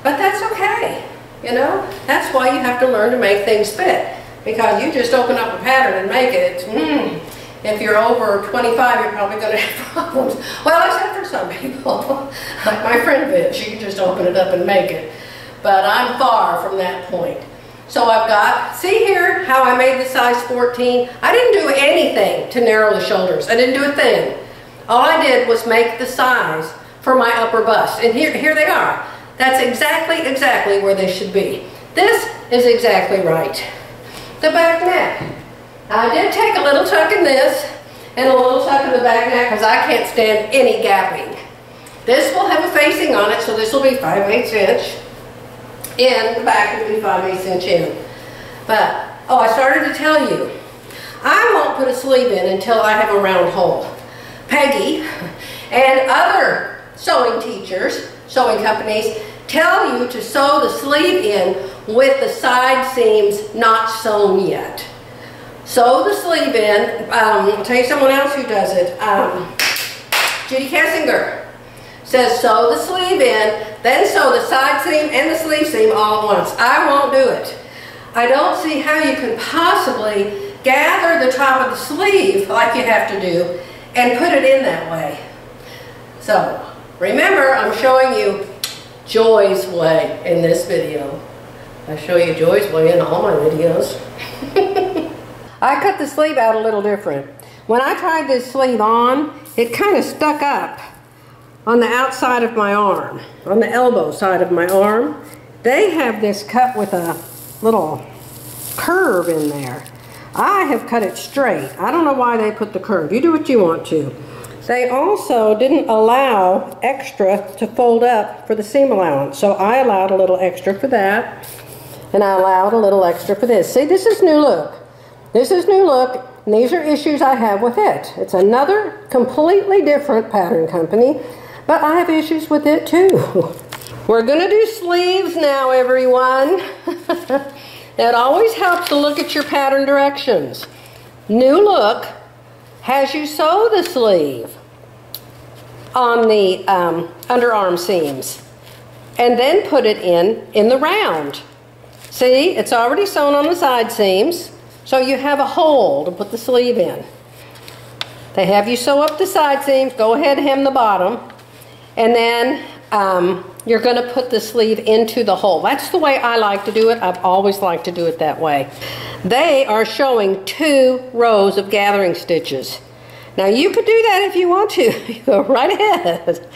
But that's okay. You know, that's why you have to learn to make things fit. Because you just open up a pattern and make it. If you're over 25, you're probably going to have problems. Well, except for some people. Like my friend Viv, she can just open it up and make it. But I'm far from that point. So I've got, see here how I made the size 14? I didn't do anything to narrow the shoulders. I didn't do a thing. All I did was make the size for my upper bust. And here they are. That's exactly where they should be. This is exactly right. The back neck. Now, I did take a little tuck in this and a little tuck in the back neck because I can't stand any gapping. This will have a facing on it, so this will be 5/8 inch. In the back will be 5/8 inch in. But, oh, I started to tell you, I won't put a sleeve in until I have a round hole. Peggy and other sewing teachers, sewing companies, tell you to sew the sleeve in with the side seams not sewn yet. Sew the sleeve in. I'll tell you someone else who does it. Judy Kessinger says sew the sleeve in, then sew the side seam and the sleeve seam all at once. I won't do it. I don't see how you can possibly gather the top of the sleeve like you have to do and put it in that way. So remember, I'm showing you Joy's way in this video. I show you Joy's way in all my videos. I cut the sleeve out a little different. When I tried this sleeve on, it kind of stuck up on the outside of my arm, on the elbow side of my arm. They have this cut with a little curve in there. I have cut it straight. I don't know why they put the curve. You do what you want to. They also didn't allow extra to fold up for the seam allowance, so I allowed a little extra for that, and I allowed a little extra for this. See, this is New Look. This is New Look, and these are issues I have with it. It's another completely different pattern company, but I have issues with it too. We're going to do sleeves now, everyone. It always helps to look at your pattern directions. New Look has you sew the sleeve on the underarm seams and then put it in the round. See, it's already sewn on the side seams, so you have a hole to put the sleeve in. They have you sew up the side seams, go ahead and hem the bottom, and then you're going to put the sleeve into the hole. That's the way I like to do it. I've always liked to do it that way. They are showing 2 rows of gathering stitches. Now you could do that if you want to. You go right ahead.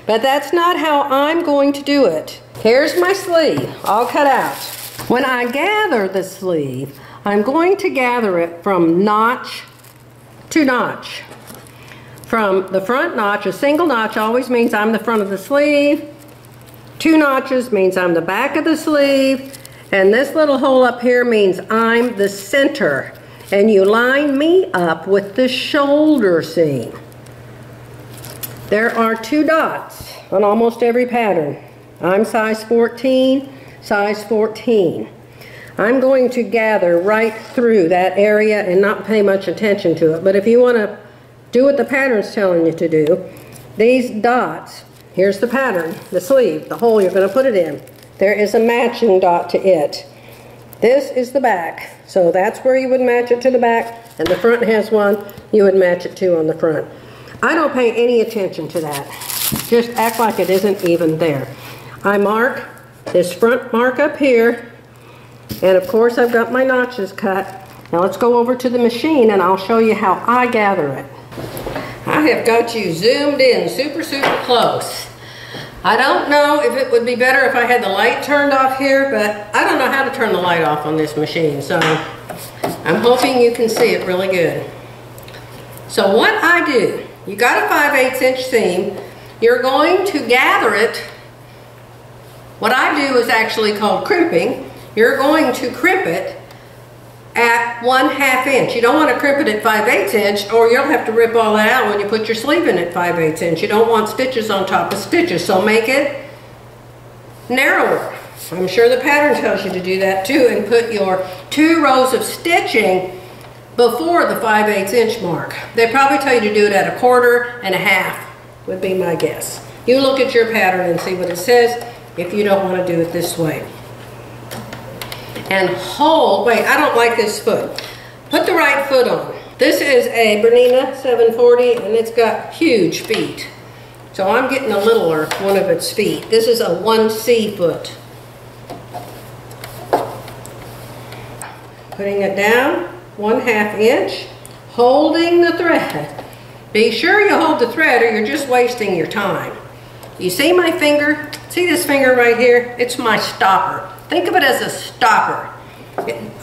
But that's not how I'm going to do it. Here's my sleeve all cut out. When I gather the sleeve, I'm going to gather it from notch to notch. from the front notch. A single notch always means I'm the front of the sleeve. 2 notches means I'm the back of the sleeve. And this little hole up here means I'm the center. And you line me up with the shoulder seam. There are 2 dots on almost every pattern. I'm size 14, size 14. I'm going to gather right through that area and not pay much attention to it. But if you want to do what the pattern's telling you to do, these dots, here's the pattern, the sleeve, the hole you're going to put it in. There is a matching dot to it. This is the back, so that's where you would match it to the back, and the front has one you would match it to on the front. I don't pay any attention to that. Just act like it isn't even there. I mark this front mark up here, and of course I've got my notches cut. Now let's go over to the machine and I'll show you how I gather it. I have got you zoomed in super close. I don't know if it would be better if I had the light turned off here, but I don't know how to turn the light off on this machine, so I'm hoping you can see it really good. So what I do, you got a 5/8 inch seam, you're going to gather it. What I do is actually called crimping. You're going to crimp it at 1/2 inch. You don't want to crimp it at 5/8 inch, or you'll have to rip all that out when you put your sleeve in at 5/8 inch. You don't want stitches on top of stitches, so make it narrower. I'm sure the pattern tells you to do that too, and put your 2 rows of stitching before the 5/8 inch mark. They probably tell you to do it at 1/4 and 1/2 would be my guess. You look at your pattern and see what it says if you don't want to do it this way. And hold, wait, I don't like this foot. Put the right foot on. This is a Bernhardt 740 and it's got huge feet. So I'm getting a littler one of its feet. This is a 1C foot. Putting it down, 1/2 inch, holding the thread. Be sure you hold the thread or you're just wasting your time. You see my finger? See this finger right here? It's my stopper. Think of it as a stopper.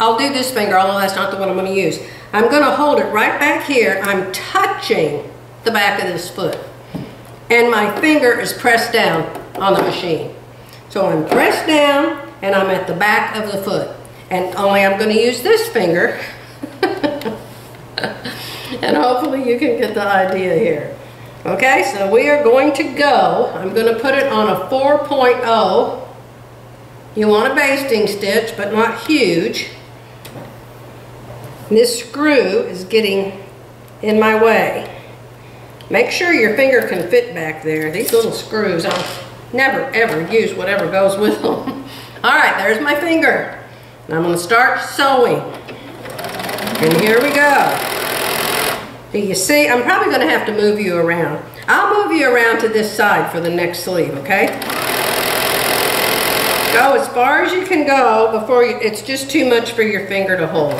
I'll do this finger, although that's not the one I'm going to use. I'm going to hold it right back here. I'm touching the back of this foot. And my finger is pressed down on the machine. So I'm pressed down and I'm at the back of the foot. And only I'm going to use this finger. And hopefully you can get the idea here. Okay, so we are going to go. I'm going to put it on a 4.0. You want a basting stitch, but not huge. This screw is getting in my way. Make sure your finger can fit back there. These little screws, I'll never ever use whatever goes with them. All right, there's my finger. And I'm going to start sewing. And here we go. Do you see? I'm probably going to have to move you around. I'll move you around to this side for the next sleeve, okay? Go as far as you can go before it's just too much for your finger to hold.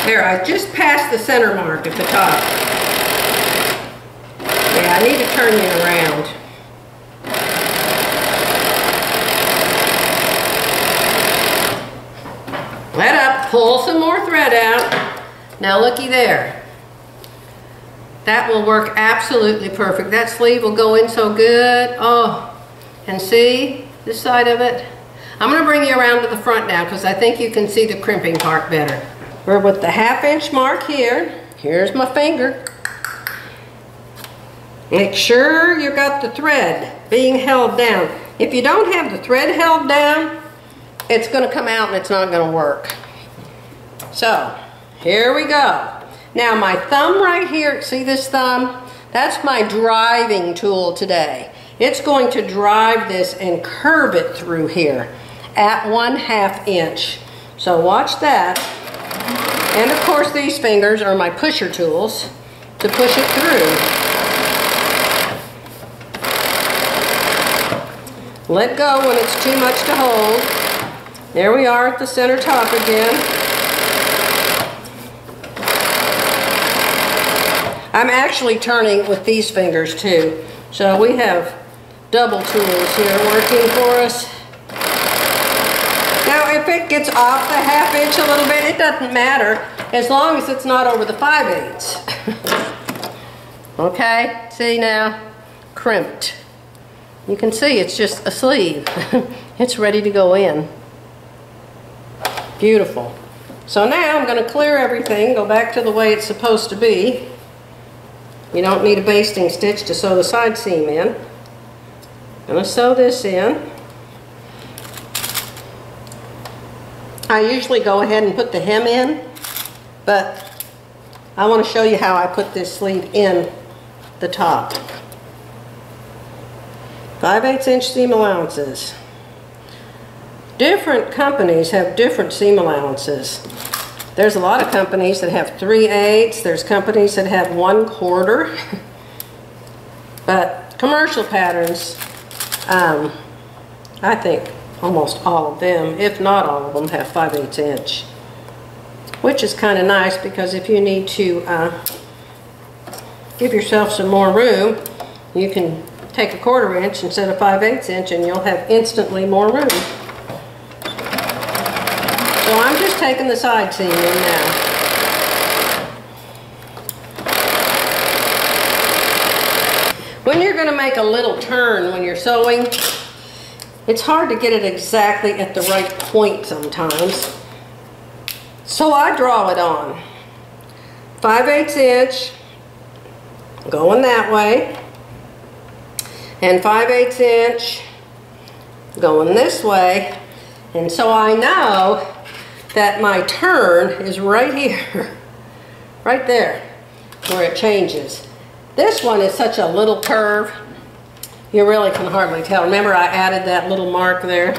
There, I just passed the center mark at the top. Yeah, I need to turn you around. Let up, pull some more thread out. Now looky there. That will work absolutely perfect. That sleeve will go in so good. Oh. And see this side of it? I'm going to bring you around to the front now because I think you can see the crimping part better. We're with the 1/2 inch mark here. Here's my finger. Make sure you got the thread being held down. If you don't have the thread held down, it's going to come out and it's not going to work. So, here we go. Now my thumb right here, see this thumb? That's my driving tool today. It's going to drive this and curve it through here at 1/2 inch. So watch that. And of course these fingers are my pusher tools to push it through. Let go when it's too much to hold. There we are at the center top again. I'm actually turning with these fingers too. So we have double tools here working for us. Now if it gets off the 1/2 inch a little bit, it doesn't matter as long as it's not over the 5/8. Okay, see now, crimped. You can see it's just a sleeve. It's ready to go in. Beautiful. So now I'm going to clear everything, go back to the way it's supposed to be. You don't need a basting stitch to sew the side seam in. I'm going to sew this in. I usually go ahead and put the hem in, but I want to show you how I put this sleeve in the top. 5/8 inch seam allowances. Different companies have different seam allowances. There's a lot of companies that have 3/8. There's companies that have 1/4. But commercial patterns, I think almost all of them, if not all of them, have 5/8 inch. Which is kind of nice, because if you need to give yourself some more room, you can take a 1/4 inch instead of 5/8 inch and you'll have instantly more room. So I'm just taking the side seam in now. When you're going to make a little turn when you're sewing, it's hard to get it exactly at the right point sometimes. So I draw it on. 5/8 inch, going that way, and 5/8 inch, going this way, and so I know that my turn is right here, right there, where it changes. This one is such a little curve, you really can hardly tell. Remember, I added that little mark there,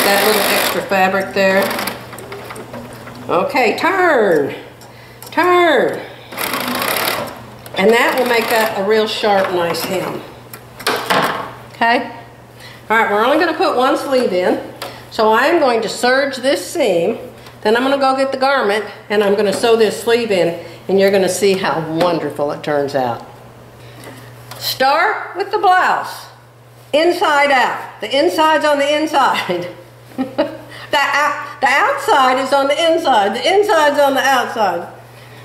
that little extra fabric there. Okay, turn, turn. And that will make that a real sharp, nice hem. Okay? All right, we're only going to put one sleeve in. So I'm going to serge this seam, then I'm going to go get the garment, and I'm going to sew this sleeve in, and you're going to see how wonderful it turns out. Start with the blouse, inside out. The inside's on the inside. The outside is on the inside. The inside's on the outside.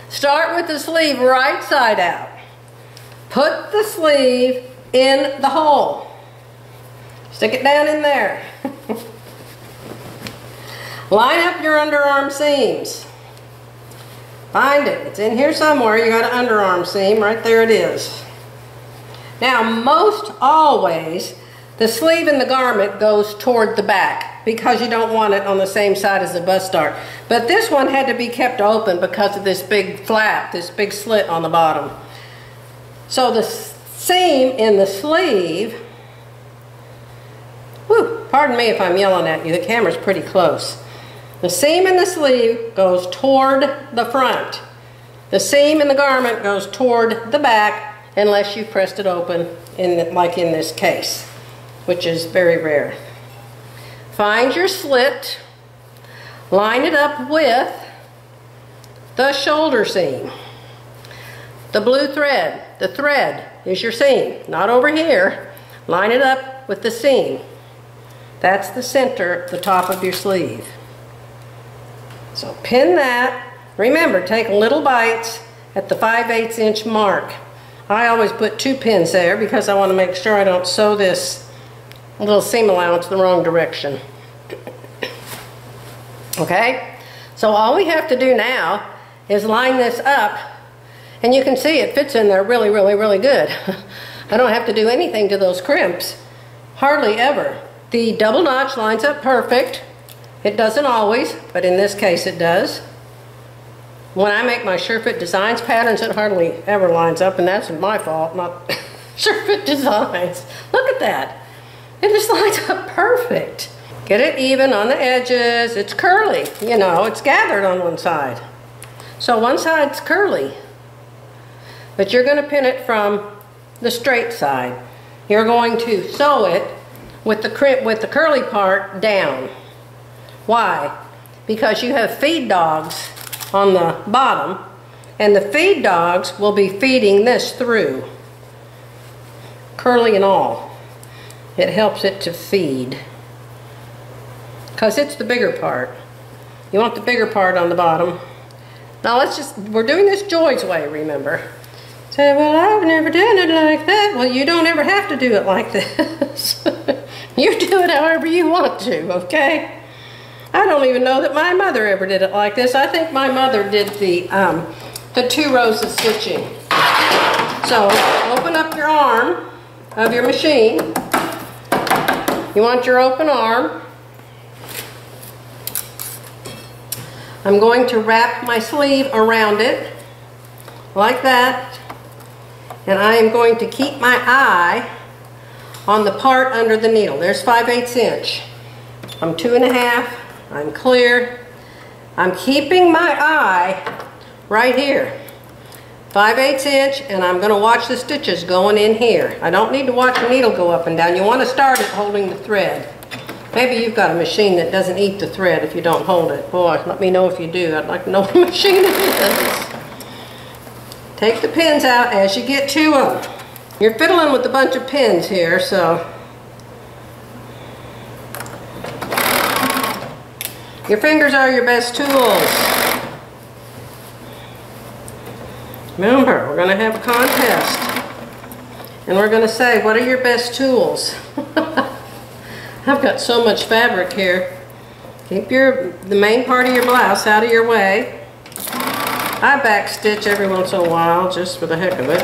Start with the sleeve right side out. Put the sleeve in the hole. Stick it down in there. Line up your underarm seams. Find it. It's in here somewhere. You got an underarm seam. Right there it is. Now, most always, the sleeve in the garment goes toward the back because you don't want it on the same side as the bust dart. But this one had to be kept open because of this big flap, this big slit on the bottom. So the seam in the sleeve, whew, pardon me if I'm yelling at you, the camera's pretty close. The seam in the sleeve goes toward the front. The seam in the garment goes toward the back unless you pressed it open, like in this case, which is very rare. Find your slit, line it up with the shoulder seam. The blue thread, the thread is your seam, not over here. Line it up with the seam. That's the center, the top of your sleeve. So pin that. Remember, take little bites at the 5/8 inch mark. I always put 2 pins there because I want to make sure I don't sew this little seam allowance the wrong direction. Okay? So all we have to do now is line this up, and you can see it fits in there really, really, really good. I don't have to do anything to those crimps. Hardly ever. The double notch lines up perfect. It doesn't always, but in this case it does. When I make my SureFit Designs patterns, it hardly ever lines up, and that's my fault, not SureFit Designs. Look at that. It just lines up perfect. Get it even on the edges. It's curly, you know, it's gathered on one side. So one side's curly, but you're going to pin it from the straight side. You're going to sew it with the curly part down. Why? Because you have feed dogs on the bottom, and the feed dogs will be feeding this through, curly and all. It helps it to feed because it's the bigger part. You want the bigger part on the bottom. Now we're doing this Joy's way, remember. Say, well, I've never done it like that. Well, you don't ever have to do it like this. You do it however you want to, okay? I don't even know that my mother ever did it like this. I think my mother did the 2 rows of stitching. So, open up your arm of your machine. You want your open arm. I'm going to wrap my sleeve around it, like that. And I am going to keep my eye on the part under the needle. There's 5/8 inch. I'm 2.5. I'm clear. I'm keeping my eye right here. 5/8 inch, and I'm going to watch the stitches going in here. I don't need to watch the needle go up and down. You want to start it holding the thread. Maybe you've got a machine that doesn't eat the thread if you don't hold it. Boy, let me know if you do. I'd like to know what machine it is. Take the pins out as you get to them. You're fiddling with a bunch of pins here, so your fingers are your best tools. Remember, we're going to have a contest. And we're going to say, what are your best tools? I've got so much fabric here. Keep the main part of your blouse out of your way. I back stitch every once in a while, just for the heck of it.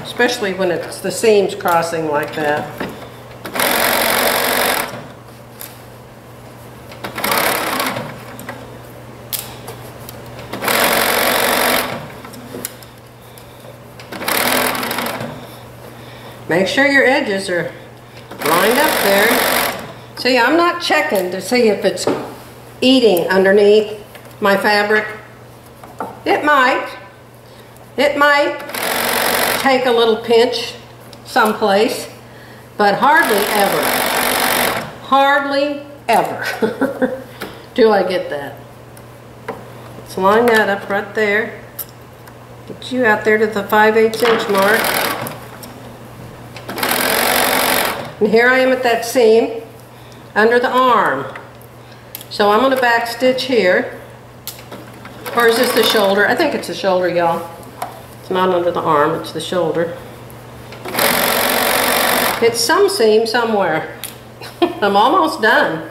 Especially when it's the seams crossing like that. Make sure your edges are lined up there. See, I'm not checking to see if it's eating underneath my fabric. It might. It might take a little pinch someplace, but hardly ever. Hardly ever do I get that. Let's line that up right there. Get you out there to the 5/8 inch mark. And here I am at that seam under the arm. So I'm going to back stitch here. Or is this the shoulder? I think it's the shoulder, y'all. It's not under the arm, it's the shoulder. It's some seam somewhere. I'm almost done.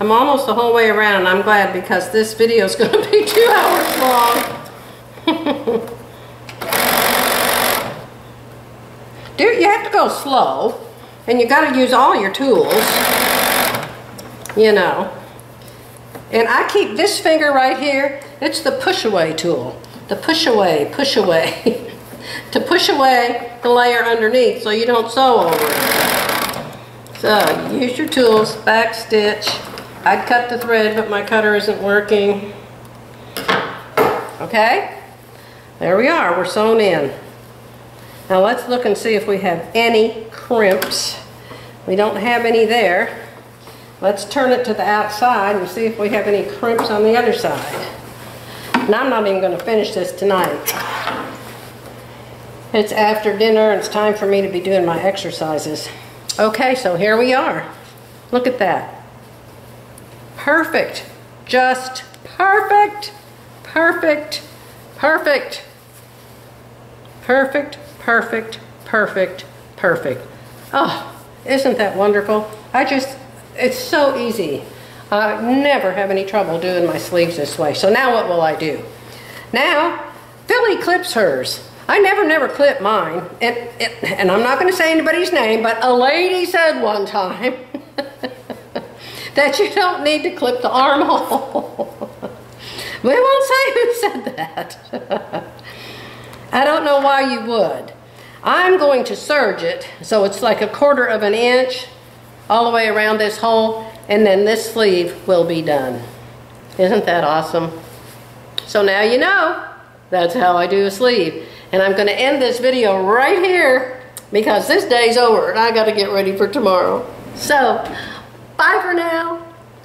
I'm almost the whole way around, and I'm glad because this video is going to be 2 hours long. Dude, you have to go slow, and you got to use all your tools, you know. And I keep this finger right here. It's the push away tool. The push away. To push away the layer underneath so you don't sew over it. So use your tools, back stitch. I'd cut the thread, but my cutter isn't working. Okay? There we are, we're sewn in. Now let's look and see if we have any crimps. We don't have any there. Let's turn it to the outside and see if we have any crimps on the other side. And I'm not even going to finish this tonight. It's after dinner and it's time for me to be doing my exercises. Okay, so here we are. Look at that. Perfect. Just perfect. Perfect. Perfect. Perfect. Perfect. Perfect. Perfect. Oh, isn't that wonderful? It's so easy. I never have any trouble doing my sleeves this way. So now what will I do? Now, Philly clips hers. I never clip mine. And I'm not going to say anybody's name, but a lady said one time that you don't need to clip the armhole. We won't say who said that. I don't know why you would. I'm going to serge it so it's like 1/4 of an inch all the way around this hole, and then this sleeve will be done. Isn't that awesome? So now you know that's how I do a sleeve. And I'm going to end this video right here because this day's over and I got to get ready for tomorrow. So, bye for now.